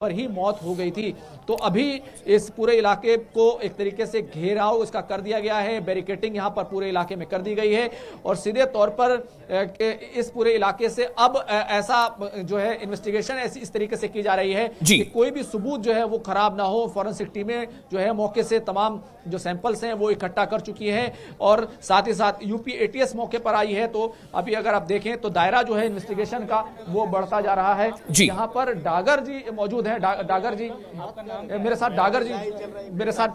पर ही मौत हो गई थी। तो अभी इस पूरे इलाके को एक तरीके से घेराव इसका कर दिया गया है, बैरिकेटिंग यहाँ पर पूरे इलाके में कर दी गई है और सीधे तौर पर इस पूरे इलाके से अब ऐसा जो है इन्वेस्टिगेशन ऐसी इस तरीके से की जा रही है कि कोई भी सबूत जो है वो खराब ना हो। फॉरेंसिक टीमें जो है मौके से तमाम जो सैंपल्स हैं वो इकट्ठा कर चुकी है और साथ ही साथ यूपी एटीएस मौके पर आई है। तो अभी अगर आप देखें तो दायरा जो है इन्वेस्टिगेशन का वो बढ़ता जा रहा है। यहाँ पर डागर जी मौजूद है। डागर जी मेरे साथ, डागर जी मेरे साथ,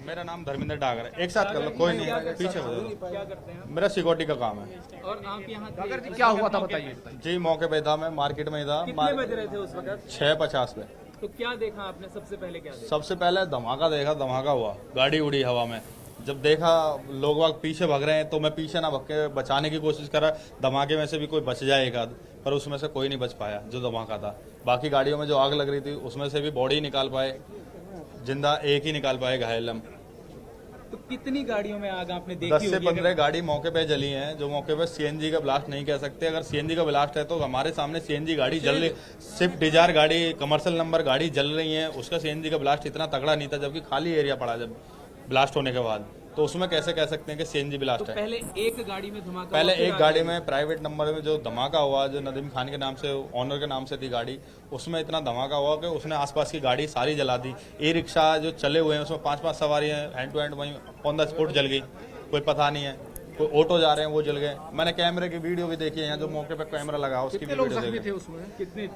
मेरा नाम धर्मेंद्र डागर है। एक साथ कर लो, कोई नहीं, पीछे हो जाओ। मेरा सिक्योरिटी का काम है। और आप यहाँ डागर जी क्या हुआ था बताइए। जी मौके पे था, मैं मार्केट में ही था। कितने बज रहे थे उस वक्त? 6:50 पे। तो क्या देखा आपने सबसे पहले? क्या देखा? सबसे पहले धमाका देखा, धमाका हुआ, गाड़ी उड़ी हवा में। जब देखा लोग वाग पीछे भाग रहे हैं तो मैं पीछे ना भाग के बचाने की कोशिश करा। धमाके में से भी कोई बच जाए एक आध, पर उसमें से कोई नहीं बच पाया जो धमाका था। बाकी गाड़ियों में जो आग लग रही थी उसमें से भी बॉडी निकाल पाए, जिंदा एक ही निकाल पाए, घायल हम। तो कितनी गाड़ियों में आग आपने देखी? 10 से 15 गाड़ी मौके पे जली हैं। जो मौके पे सीएनजी का ब्लास्ट नहीं कह सकते, अगर सीएनजी का ब्लास्ट है तो हमारे सामने सीएनजी गाड़ी जल रही, स्विफ्ट डिजायर गाड़ी, कमर्शियल नंबर गाड़ी जल रही है। उसका सीएनजी का ब्लास्ट इतना तगड़ा नहीं था, जबकि खाली एरिया पड़ा जब ब्लास्ट होने के बाद, तो उसमें कैसे कह सकते हैं कि सीएनजी ब्लास्ट है। पहले एक गाड़ी में धमाका, पहले एक गाड़ी में प्राइवेट नंबर में जो धमाका हुआ, जो नदीम खान के नाम से, ऑनर के नाम से थी गाड़ी, उसमें इतना धमाका हुआ कि उसने आसपास की गाड़ी सारी जला दी। ई रिक्शा जो चले हुए हैं उसमें 5-5 सवारियां हैंड टू हैंड वहीं ऑन द स्पॉट जल गई, कोई पता नहीं है। कोई ऑटो जा रहे हैं वो जल गए। मैंने कैमरे की वीडियो भी देखी है, यहाँ जो मौके पे कैमरा लगा उसकी भी वीडियो देखी। कितने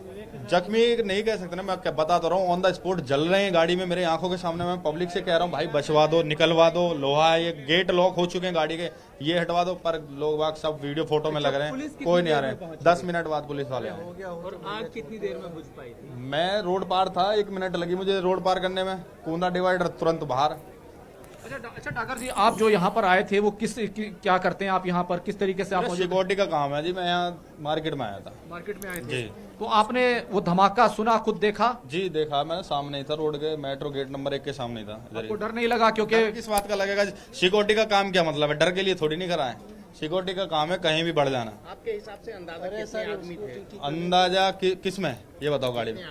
जख्मी नहीं कह सकते ना, मैं क्या बता तो रहा हूँ, ऑन द स्पॉट जल रहे हैं गाड़ी में मेरे आंखों के सामने। मैं पब्लिक से कह रहा हूँ भाई बचवा दो, निकलवा दो, लोहा है, ये गेट लॉक हो चुके हैं गाड़ी के, ये हटवा दो, पर लोग बाग सब वीडियो फोटो में लग रहे हैं, कोई नहीं आ रहे हैं। 10 मिनट बाद पुलिस वाले आए। और आग कितनी देर में बुझ पाई थी? मैं रोड पार था, 1 मिनट लगी मुझे रोड पार करने में। कूंदा डिवाइडर तुरंत बाहर। अच्छा डागर जी, आप जो यहाँ पर आए थे वो क्या करते हैं आप यहाँ पर, किस तरीके से आप? सिक्योरिटी का काम है जी। मैं यहाँ मार्केट में आया था। मार्केट में आए थे जी। तो आपने वो धमाका सुना, खुद देखा? जी देखा, मैं सामने ही था, रोड के मेट्रो गेट नंबर 1 के सामने ही था। आपको डर नहीं लगा? क्योंकि किस बात का लगेगा, सिक्योरिटी का काम क्या मतलब है, डर के लिए थोड़ी नहीं कराएं। सिक्योरिटी का काम है कहीं भी बढ़ जाना। आपके हिसाब से अंदाजा कितने आदमी थे? अंदाजा किस में, ये बताओ। गाड़ी में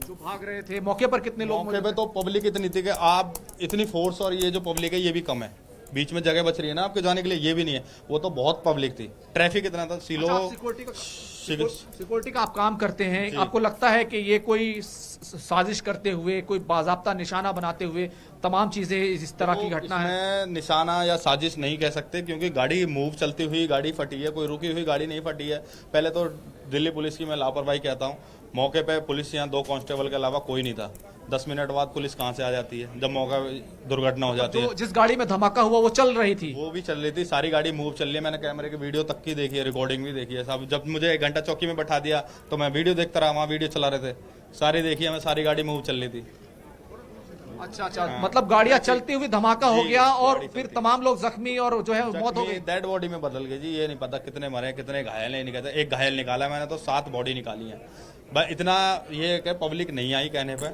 जो भाग रहे थे मौके पर कितने लोग? मौके पे तो पब्लिक इतनी थी कि आप इतनी फोर्स, और ये जो पब्लिक है ये भी कम है। बीच में जगह बच रही है ना आपके जाने के लिए, ये भी नहीं है। वो तो बहुत पब्लिक थी, ट्रैफिक इतना था। सिक्योरिटी का आप काम करते हैं, आपको लगता है कि ये कोई साजिश करते हुए, कोई बाज़ाब्ता निशाना बनाते हुए तमाम चीजें इस तरह की घटना है? निशाना या साजिश नहीं कह सकते, क्योंकि गाड़ी मूव चलती हुई गाड़ी फटी है, कोई रुकी हुई गाड़ी नहीं फटी है। पहले तो दिल्ली पुलिस की मैं लापरवाही कहता हूँ। मौके पे पुलिस यहाँ 2 कांस्टेबल के अलावा कोई नहीं था। 10 मिनट बाद पुलिस कहाँ से आ जाती है जब मौका दुर्घटना हो जाती है। जिस गाड़ी में धमाका हुआ वो चल रही थी? वो भी चल रही थी, सारी गाड़ी मूव चल रही है। मैंने कैमरे की वीडियो तक की देखी है, रिकॉर्डिंग भी देखी है सब। जब मुझे 1 घंटा चौकी में बैठा दिया तो मैं वीडियो देखता रहा, वहाँ वीडियो चला रहे थे, सारी देखी है मैं, सारी गाड़ी मूव चल रही थी। अच्छा मतलब गाड़ियां चलती हुई धमाका हो गया और फिर तमाम लोग जख्मी और जो है मौत हो गई। डेड बॉडी में बदल गई जी। ये नहीं पता कितने मरे, कितने घायल नहीं कहते। 1 घायल निकाला मैंने तो 7 बॉडी निकाली है। बस इतना ये कि पब्लिक नहीं आई कहने पे,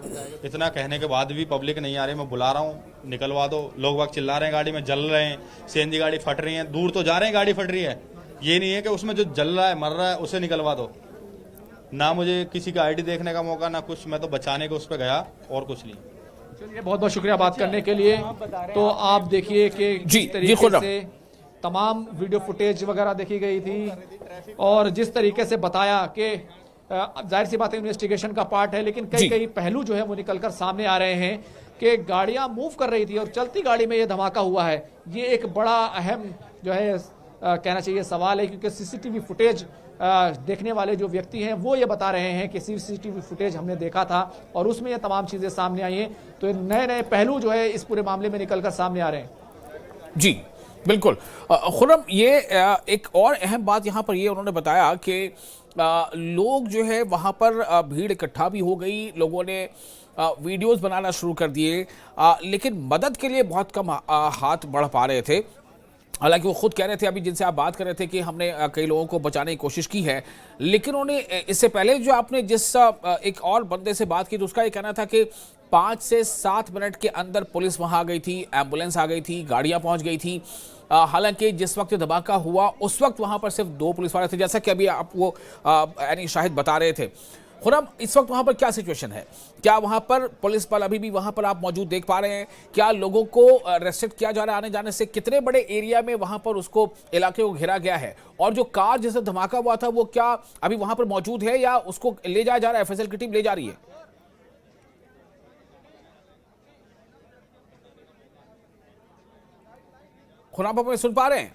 इतना कहने के बाद भी पब्लिक नहीं आ रही। मैं बुला रहा हूँ, निकलवा दो। लोग वक्त चिल्ला रहे हैं, गाड़ी में जल रहे हैं, सीएनजी गाड़ी फट रही है, दूर तो जा रहे हैं, गाड़ी फट रही है। ये नहीं है कि उसमें जो जल रहा है, मर रहा है, उसे निकलवा दो। ना मुझे किसी का आईडी देखने का मौका, ना कुछ। मैं तो बचाने को उस पर गया और कुछ नहीं। चलिए, बहुत बहुत शुक्रिया बात करने के लिए। तो आप देखिए कि जिस तरीके से तमाम वीडियो फुटेज वगैरह देखी गई थी और जिस तरीके से बताया कि जाहिर सी बात है इन्वेस्टिगेशन का पार्ट है, लेकिन कई पहलू जो है वो निकलकर सामने आ रहे हैं कि गाड़ियां मूव कर रही थी और चलती गाड़ी में ये धमाका हुआ है। ये एक बड़ा अहम जो है कहना चाहिए सवाल है, क्योंकि सीसीटीवी फुटेज देखने वाले जो व्यक्ति हैं वो ये बता रहे हैं कि सीसीटीवी फुटेज हमने देखा था और उसमें ये तमाम चीजें सामने आई हैं। तो नए नए पहलू जो है इस पूरे मामले में निकलकर सामने आ रहे हैं। जी बिल्कुल खुर्रम, ये एक और अहम बात यहाँ पर ये उन्होंने बताया कि लोग जो है वहाँ पर भीड़ इकट्ठा भी हो गई, लोगों ने वीडियोस बनाना शुरू कर दिए, लेकिन मदद के लिए बहुत कम हाथ बढ़ पा रहे थे। हालांकि वो खुद कह रहे थे, अभी जिनसे आप बात कर रहे थे, कि हमने कई लोगों को बचाने की कोशिश की है, लेकिन उन्होंने इससे पहले जो आपने जिस एक और बंदे से बात की तो उसका ये कहना था कि 5 से 7 मिनट के अंदर पुलिस वहाँ आ गई थी, एम्बुलेंस आ गई थी, गाड़ियाँ पहुँच गई थी। हालांकि जिस वक्त धमाका हुआ उस वक्त वहाँ पर सिर्फ 2 पुलिस वाले थे, जैसा कि अभी आपको यानी शाहिद बता रहे थे। खुरम, इस वक्त वहां पर क्या सिचुएशन है? क्या वहां पर पुलिस बल अभी भी वहां पर आप मौजूद देख पा रहे हैं? क्या लोगों को रेस्ट्रिक्ट किया जा रहा है आने जाने से? कितने बड़े एरिया में वहां पर उसको इलाके को घेरा गया है? और जो कार जिससे धमाका हुआ था वो क्या अभी वहां पर मौजूद है या उसको ले जाया जा रहा है? एफएसएल की टीम ले जा रही है? खुरम, आप हमें सुन पा रहे हैं?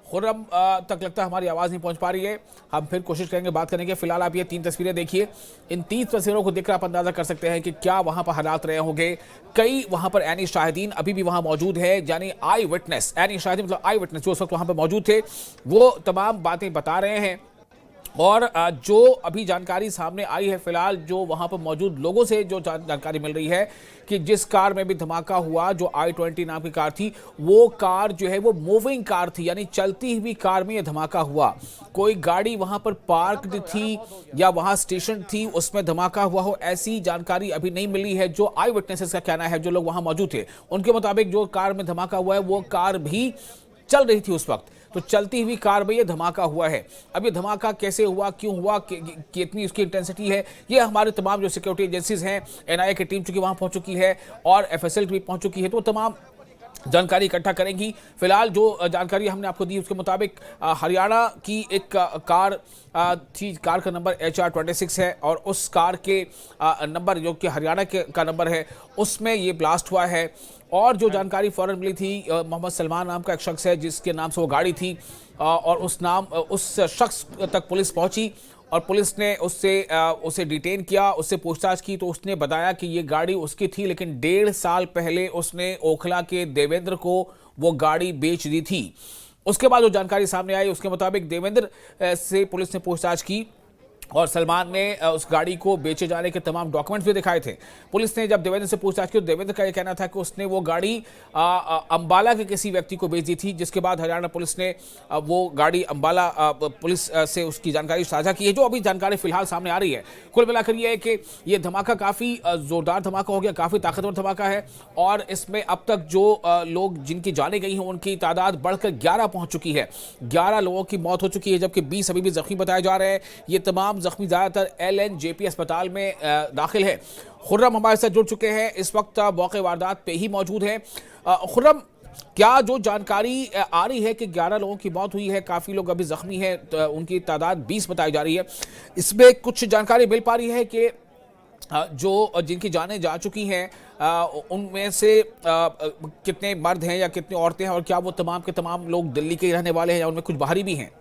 खुरम तक लगता है हमारी आवाज नहीं पहुंच पा रही है। हम फिर कोशिश करेंगे बात करने की। फिलहाल आप ये 3 तस्वीरें देखिए। इन 3 तस्वीरों को देखकर आप अंदाजा कर सकते हैं कि क्या वहां पर हालात रहे होंगे। कई वहां पर एनी शाहिदीन अभी भी वहां मौजूद है, यानी आई विटनेस, एनी शाहिदीन मतलब आई विटनेस जो उस वक्त वहां पर मौजूद थे, वो तमाम बातें बता रहे हैं। और जो अभी जानकारी सामने आई है फिलहाल, जो वहां पर मौजूद लोगों से जो जानकारी मिल रही है कि जिस कार में भी धमाका हुआ, जो i20 नाम की कार थी, वो कार जो है वो मूविंग कार थी, यानी चलती हुई कार में यह धमाका हुआ। कोई गाड़ी वहां पर पार्कड थी या वहां स्टेशन थी, उसमें धमाका हुआ हो, ऐसी जानकारी अभी नहीं मिली है। जो आई विटनेसेस का कहना है, जो लोग वहां मौजूद थे, उनके मुताबिक जो कार में धमाका हुआ है वो कार भी चल रही थी उस वक्त। तो चलती हुई कार में ये धमाका हुआ है। अब ये धमाका कैसे हुआ, क्यों हुआ, कितनी उसकी इंटेंसिटी है, ये हमारे तमाम जो सिक्योरिटी एजेंसीज हैं, एनआईए की टीम चूंकि वहां पहुंच चुकी है और एफएसएल भी पहुंच चुकी है, तो तमाम जानकारी इकट्ठा करेंगी। फिलहाल जो जानकारी हमने आपको दी उसके मुताबिक हरियाणा की एक कार थी, कार का नंबर HR26 है और उस कार के नंबर जो कि हरियाणा का नंबर है, उसमें ये ब्लास्ट हुआ है। और जो जानकारी फौरन मिली थी, मोहम्मद सलमान नाम का एक शख्स है जिसके नाम से वो गाड़ी थी, और उस शख्स तक पुलिस पहुंची और पुलिस ने उसे डिटेन किया, उससे पूछताछ की, तो उसने बताया कि ये गाड़ी उसकी थी, लेकिन 1.5 साल पहले उसने ओखला के देवेंद्र को वो गाड़ी बेच दी थी। उसके बाद जो जानकारी सामने आई उसके मुताबिक देवेंद्र से पुलिस ने पूछताछ की और सलमान ने उस गाड़ी को बेचे जाने के तमाम डॉक्यूमेंट्स भी दिखाए थे। पुलिस ने जब देवेंद्र से पूछताछ की तो देवेंद्र का यह कहना था कि उसने वो गाड़ी अंबाला के किसी व्यक्ति को बेच दी थी, जिसके बाद हरियाणा पुलिस ने वो गाड़ी अंबाला पुलिस से उसकी जानकारी साझा की है, जो अभी जानकारी फिलहाल सामने आ रही है। कुल मिलाकर यह है कि यह धमाका काफ़ी ज़ोरदार धमाका हो गया, काफ़ी ताकतवर धमाका है और इसमें अब तक जो लोग जिनकी जाने गई हैं उनकी तादाद बढ़कर 11 पहुँच चुकी है। 11 लोगों की मौत हो चुकी है, जबकि 20 अभी भी जख्मी बताए जा रहे हैं। ये तमाम जख्मी ज्यादातर LNJP अस्पताल में दाखिल है। खुर्रम हमारे साथ जुड़ चुके हैं, इस वक्त मौके वारदात पे ही मौजूद हैं। खुर्रम, क्या जो जानकारी आ रही है कि 11 लोगों की मौत हुई है, काफी लोग अभी जख्मी हैं, तो उनकी तादाद 20 बताई जा रही है, इसमें कुछ जानकारी मिल पा रही है कि जो जिनकी जानें जा चुकी हैं उनमें से कितने मर्द हैं या कितनी औरतें हैं, और क्या वो तमाम के तमाम लोग दिल्ली के रहने वाले हैं या उनमें कुछ बाहरी भी हैं?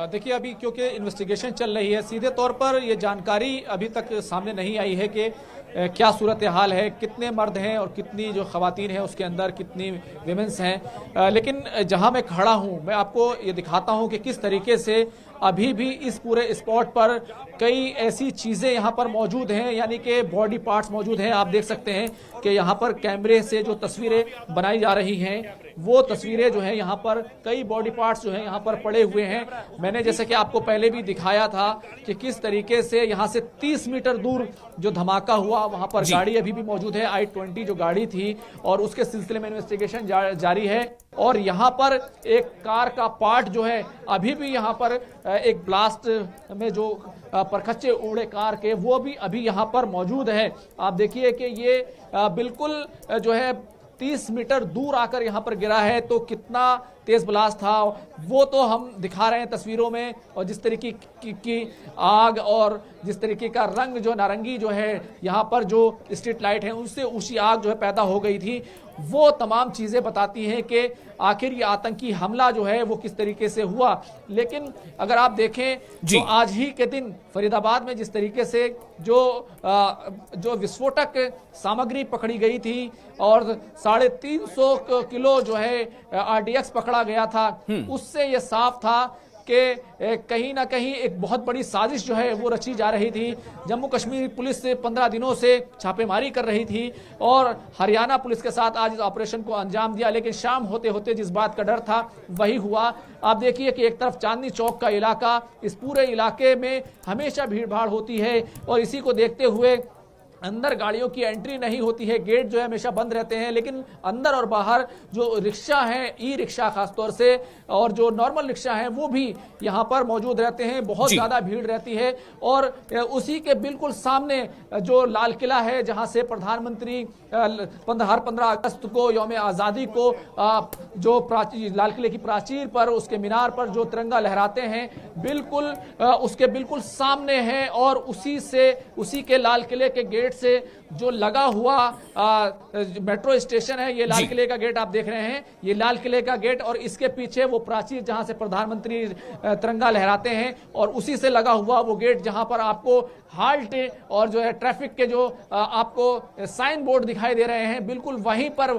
देखिए, अभी क्योंकि इन्वेस्टिगेशन चल रही है, सीधे तौर पर ये जानकारी अभी तक सामने नहीं आई है कि क्या सूरत हाल है, कितने मर्द हैं और कितनी जो ख़वातीन हैं उसके अंदर कितनी विमेंस हैं। लेकिन जहां मैं खड़ा हूं, मैं आपको ये दिखाता हूं कि किस तरीके से अभी भी इस पूरे स्पॉट पर कई ऐसी चीज़ें यहाँ पर मौजूद हैं, यानी कि बॉडी पार्ट्स मौजूद हैं। आप देख सकते हैं कि यहाँ पर कैमरे से जो तस्वीरें बनाई जा रही हैं, वो तस्वीरें जो हैं यहाँ पर कई बॉडी पार्ट्स जो हैं यहाँ पर पड़े हुए हैं। मैंने जैसे कि आपको पहले भी दिखाया था कि किस तरीके से यहाँ से 30 मीटर दूर जो धमाका हुआ, वहाँ पर गाड़ी अभी भी मौजूद है, i20 जो गाड़ी थी, और उसके सिलसिले में इन्वेस्टिगेशन जारी है। और यहाँ पर एक कार का पार्ट जो है अभी भी यहाँ पर एक ब्लास्ट में जो परखच्चे उड़े कार के, वो भी अभी यहाँ पर मौजूद है। आप देखिए कि ये बिल्कुल जो है 30 मीटर दूर आकर यहाँ पर गिरा है, तो कितना तेज ब्लास्ट था वो तो हम दिखा रहे हैं तस्वीरों में। और जिस तरीके की आग और जिस तरीके का रंग जो नारंगी जो है यहाँ पर जो स्ट्रीट लाइट है उनसे ऊंची आग जो है पैदा हो गई थी, वो तमाम चीज़ें बताती हैं कि आखिर ये आतंकी हमला जो है वो किस तरीके से हुआ। लेकिन अगर आप देखें तो आज ही के दिन फरीदाबाद में जिस तरीके से जो विस्फोटक सामग्री पकड़ी गई थी और 350 किलो जो है RDX पकड़ा गया था, उससे ये साफ था कि कहीं ना कहीं एक बहुत बड़ी साजिश जो है वो रची जा रही थी। जम्मू कश्मीर पुलिस से 15 दिनों से छापेमारी कर रही थी और हरियाणा पुलिस के साथ आज इस ऑपरेशन को अंजाम दिया, लेकिन शाम होते होते जिस बात का डर था वही हुआ। आप देखिए कि एक तरफ चांदनी चौक का इलाका, इस पूरे इलाके में हमेशा भीड़ भाड़ होती है और इसी को देखते हुए अंदर गाड़ियों की एंट्री नहीं होती है, गेट जो है हमेशा बंद रहते हैं, लेकिन अंदर और बाहर जो रिक्शा है, ई रिक्शा खासतौर से और जो नॉर्मल रिक्शा है वो भी यहाँ पर मौजूद रहते हैं। बहुत ज्यादा भीड़ रहती है और उसी के बिल्कुल सामने जो लाल किला है, जहां से प्रधानमंत्री हर 15 अगस्त को यौम आजादी को जो लाल किले की प्राचीर पर, उसके मीनार पर जो तिरंगा लहराते हैं, बिल्कुल उसके बिल्कुल सामने है। और उसी के लाल किले के गेट से जो लगा हुआ मेट्रो स्टेशन है, ये लाल किले का गेट आप देख रहे हैं, ये लाल किले का गेट, और इसके पीछे वो प्राचीर जहां से प्रधानमंत्री तिरंगा लहराते हैं, और उसी से लगा हुआ वो गेट जहां पर आपको हाल्ट और जो है ट्रैफिक के जो आपको साइन बोर्ड दिखाई दे रहे हैं, बिल्कुल वहीं पर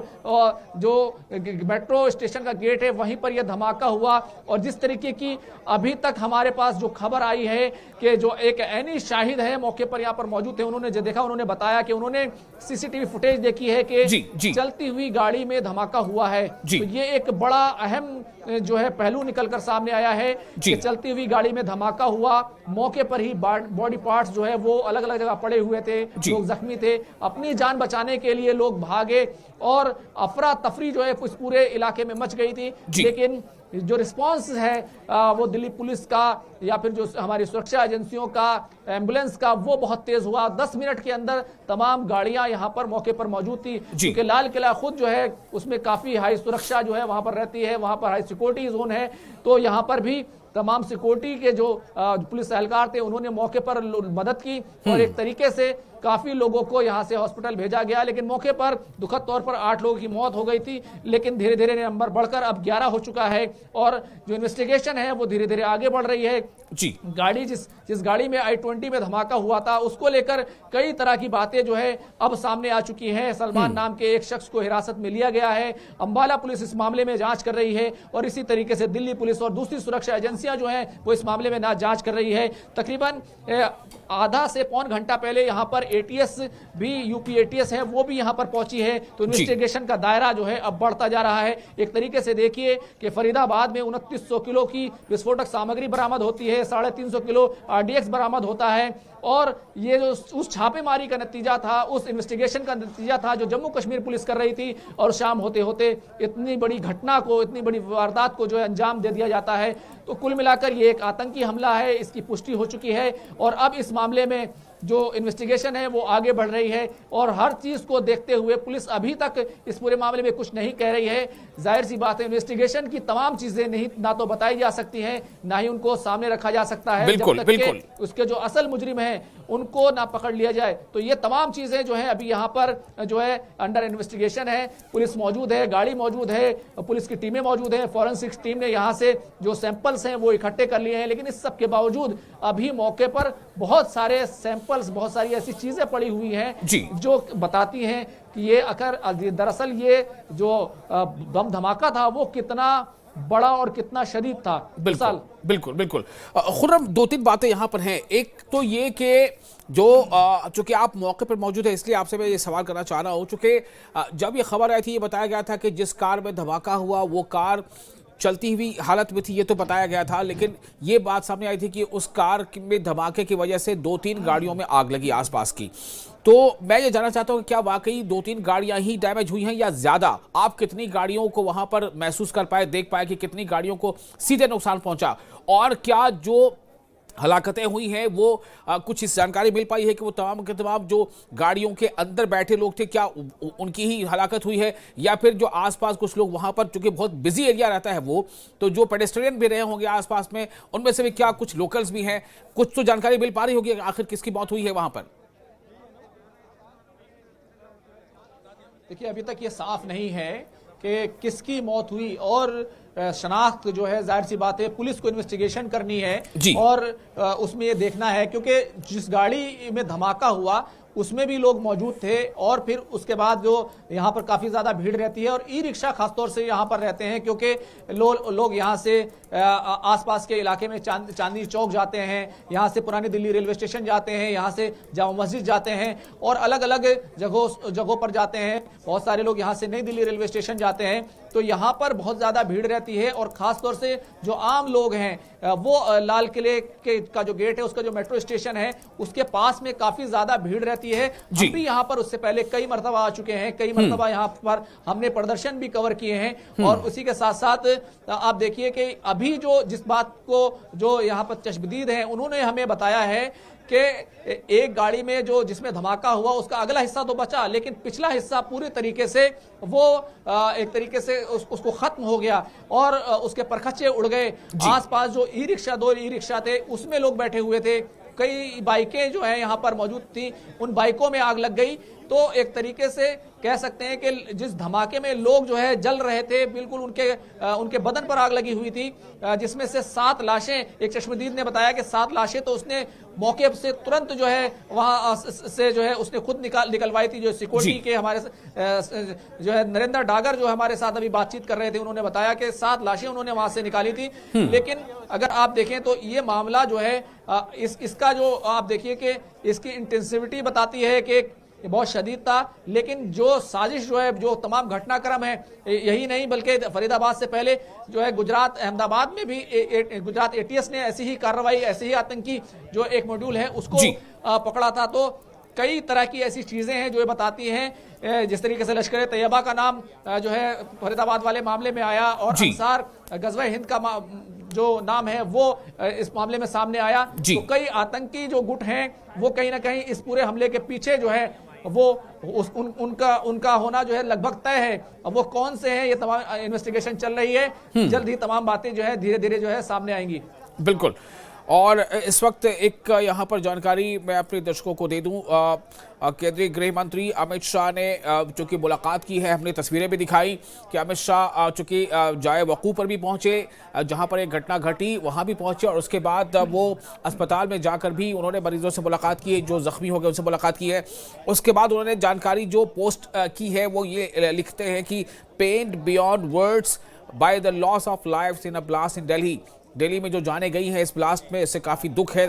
जो मेट्रो स्टेशन का गेट है वहीं पर यह धमाका हुआ। और जिस तरीके की अभी तक हमारे पास जो खबर आई है कि जो एक एनी शाहिद है मौके पर यहाँ पर मौजूद थे, उन्होंने जो देखा, उन्होंने बताया कि उन्होंने सीसीटीवी फुटेज देखी है कि चलती हुई गाड़ी में धमाका हुआ है। तो ये एक बड़ा अहम जो है पहलू निकलकर सामने आया है कि चलती हुई गाड़ी में धमाका हुआ, मौके पर ही बॉडी पार्ट्स जो है वो अलग अलग जगह पड़े हुए थे, लोग जख्मी थे, अपनी जान बचाने के लिए लोग भागे और अफरा तफरी जो है इस पूरे इलाके में मच गई थी। लेकिन जो रिस्पांस है वो दिल्ली पुलिस का या फिर जो हमारी सुरक्षा एजेंसियों का, एम्बुलेंस का, वो बहुत तेज हुआ। 10 मिनट के अंदर तमाम गाड़ियां यहां पर मौके पर मौजूद थी, क्योंकि लाल किला खुद जो है उसमें काफी हाई सुरक्षा जो है वहां पर रहती है, वहां पर हाई सिक्योरिटी जोन है। तो यहां पर भी तमाम सिक्योरिटी के जो पुलिस एहलकार थे उन्होंने मौके पर मदद की और एक तरीके से काफी लोगों को यहां से हॉस्पिटल भेजा गया। लेकिन मौके पर दुखद तौर पर 8 लोगों की मौत हो गई थी, लेकिन धीरे धीरे नंबर बढ़कर अब 11 हो चुका है और जो इन्वेस्टिगेशन है वो धीरे धीरे आगे बढ़ रही है। गाड़ी जिस गाड़ी में I-20 में धमाका हुआ था उसको लेकर कई तरह की बातें जो है अब सामने आ चुकी हैं। सलमान नाम के एक शख्स को हिरासत में लिया गया है, अंबाला पुलिस इस मामले में जांच कर रही है और इसी तरीके से दिल्ली पुलिस और दूसरी सुरक्षा एजेंसियां जो हैं वो इस मामले में जांच कर रही है। तकरीबन आधा से पौन घंटा पहले यहाँ पर एटीएस भी, यूपी एटीएस है, वो भी यहाँ पर पहुंची है। तो इन्वेस्टिगेशन का दायरा जो है अब बढ़ता जा रहा है। एक तरीके से देखिए कि फरीदाबाद में 2900 किलो की विस्फोटक सामग्री बरामद होती है, 350 किलो RDX बरामद होता है और ये जो उस छापेमारी का नतीजा था, उस इन्वेस्टिगेशन का नतीजा था जो जम्मू कश्मीर पुलिस कर रही थी। और शाम होते होते इतनी बड़ी घटना को, इतनी बड़ी वारदात को जो है अंजाम दे दिया जाता है। तो कुल मिलाकर ये एक आतंकी हमला है, इसकी पुष्टि हो चुकी है और अब इस मामले में जो इन्वेस्टिगेशन है वो आगे बढ़ रही है और हर चीज को देखते हुए पुलिस अभी तक इस पूरे मामले में कुछ नहीं कह रही है। जाहिर सी बात है, इन्वेस्टिगेशन की तमाम चीजें नहीं ना तो बताई जा सकती हैं, ना ही उनको सामने रखा जा सकता है जब तक कि उसके जो असल मुजरिम हैं उनको ना पकड़ लिया जाए। तो ये तमाम चीजें जो है अभी यहाँ पर जो है अंडर इन्वेस्टिगेशन है। पुलिस मौजूद है, गाड़ी मौजूद है, पुलिस की टीमें मौजूद है, फॉरेंसिक्स टीम ने यहाँ से जो सैंपल्स हैं वो इकट्ठे कर लिए हैं। लेकिन इस सब के बावजूद अभी मौके पर बहुत सारे सैंपल्स, बहुत सारी ऐसी चीजें पड़ी हुई हैं जो बताती हैं कि ये दरअसल ये जो बम धमाका था वो कितना बड़ा और कितना शदीद था। बिल्कुल। खुर्रम, 2-3 बातें यहाँ पर हैं। एक तो ये कि चूंकि आप मौके पर मौजूद है इसलिए आपसे मैं ये सवाल करना चाह रहा हूँ, चूंकि जब ये खबर आई थी ये बताया गया था कि जिस कार में धमाका हुआ वो कार चलती हुई हालत में थी, ये तो बताया गया था, लेकिन ये बात सामने आई थी कि उस कार में धमाके की वजह से 2-3 गाड़ियों में आग लगी आसपास की। तो मैं ये जानना चाहता हूँ कि क्या वाकई 2-3 गाड़ियां ही डैमेज हुई हैं या ज्यादा? आप कितनी गाड़ियों को वहां पर महसूस कर पाए, देख पाए कि कितनी गाड़ियों को सीधे नुकसान पहुंचा? और क्या जो हलाकतें हुई हैं वो कुछ इस जानकारी मिल पाई है कि वो तमाम के तमाम जो गाड़ियों के अंदर बैठे लोग थे क्या उनकी ही हलाकत हुई है, या फिर जो आसपास कुछ लोग वहां पर, चूंकि बहुत बिजी एरिया रहता है वो, तो जो पेडेस्ट्रियन भी रहे होंगे आसपास में उनमें से भी क्या कुछ लोकल्स भी हैं? कुछ तो जानकारी मिल पा रही होगी आखिर किसकी मौत हुई है वहां पर? देखिए, अभी तक ये साफ नहीं है कि किसकी मौत हुई और शनाख्त जो है, जाहिर सी बात है पुलिस को इन्वेस्टिगेशन करनी है और उसमें ये देखना है, क्योंकि जिस गाड़ी में धमाका हुआ उसमें भी लोग मौजूद थे और फिर उसके बाद जो यहाँ पर काफ़ी ज़्यादा भीड़ रहती है और ई रिक्शा खासतौर से यहाँ पर रहते हैं, क्योंकि लोग यहाँ से आसपास के इलाके में चांदनी चौक जाते हैं, यहाँ से पुरानी दिल्ली रेलवे स्टेशन जाते हैं, यहाँ से जामा मस्जिद जाते हैं और अलग अलग जगहों पर जाते हैं। बहुत सारे लोग यहाँ से नई दिल्ली रेलवे स्टेशन जाते हैं। तो यहाँ पर बहुत ज़्यादा भीड़ रहती है और ख़ास तौर से जो आम लोग हैं वो लाल किले का जो गेट है, उसका जो मेट्रो स्टेशन है, उसके पास में काफ़ी ज़्यादा भीड़ रहती है। हम भी यहाँ पर उससे पहले कई मरतबा आ चुके हैं, कई मरतबा यहाँ पर हमने प्रदर्शन भी कवर किए हैं। और उसी के साथ साथ आप देखिए कि अभी जो जिस बात को जो यहाँ पर चश्मदीद हैं उन्होंने हमें बताया है कि एक गाड़ी में जो जिसमें धमाका हुआ उसका अगला हिस्सा तो बचा, लेकिन पिछला हिस्सा पूरी तरीके से वो एक तरीके से उसको खत्म हो गया और उसके परखच्चे उड़ गए। आसपास जो ई रिक्शा, 2 ई रिक्शा थे, उसमें लोग बैठे हुए थे, कई बाइकें जो हैं यहाँ पर मौजूद थी, उन बाइकों में आग लग गई। तो एक तरीके से कह सकते हैं कि जिस धमाके में लोग जो है जल रहे थे, बिल्कुल उनके बदन पर आग लगी हुई थी, जिसमें से 7 लाशें, एक चश्मदीद ने बताया कि 7 लाशें तो उसने मौके से तुरंत जो है वहां से जो है उसने खुद निकलवाई थी। जो सिक्योरिटी के हमारे जो है नरेंद्र डागर जो हमारे साथ अभी बातचीत कर रहे थे, उन्होंने बताया कि 7 लाशें उन्होंने वहां से निकाली थी। लेकिन अगर आप देखें तो ये मामला जो है इसका जो आप देखिए कि इसकी इंटेंसिविटी बताती है कि बहुत शदीद था, लेकिन जो साजिश जो है, जो तमाम घटनाक्रम है, यही नहीं बल्कि फरीदाबाद से पहले जो है गुजरात, अहमदाबाद में भी गुजरात ATS ने ऐसी ही कार्रवाई, ऐसे ही आतंकी जो एक मॉड्यूल है उसको पकड़ा था। तो कई तरह की ऐसी चीजें हैं जो ये बताती हैं, जिस तरीके से लश्कर तैयबा का नाम जो है फरीदाबाद वाले मामले में आया और अंसार गज़वा हिंद का जो नाम है वो इस मामले में सामने आया। तो कई आतंकी जो गुट हैं वो कहीं ना कहीं इस पूरे हमले के पीछे जो है वो उनका होना जो है लगभग तय है। अब वो कौन से हैं, ये तमाम इन्वेस्टिगेशन चल रही है, जल्द ही तमाम बातें जो है धीरे धीरे जो है सामने आएंगी। बिल्कुल। और इस वक्त एक यहाँ पर जानकारी मैं अपने दर्शकों को दे दूं, केंद्रीय गृह मंत्री अमित शाह ने चूंकि मुलाकात की है, हमने तस्वीरें भी दिखाई कि अमित शाह चूंकि जाए वकू पर भी पहुंचे, जहां पर एक घटना घटी वहां भी पहुंचे और उसके बाद वो अस्पताल में जाकर भी उन्होंने मरीजों से मुलाकात की है, जो जख्मी हो गए उनसे मुलाकात की है। उसके बाद उन्होंने जानकारी जो पोस्ट की है वो ये लिखते हैं कि pained beyond words by the loss of lives in a blast in Delhi. Delhi में जो जाने गई हैं इस ब्लास्ट में, इससे काफ़ी दुख है।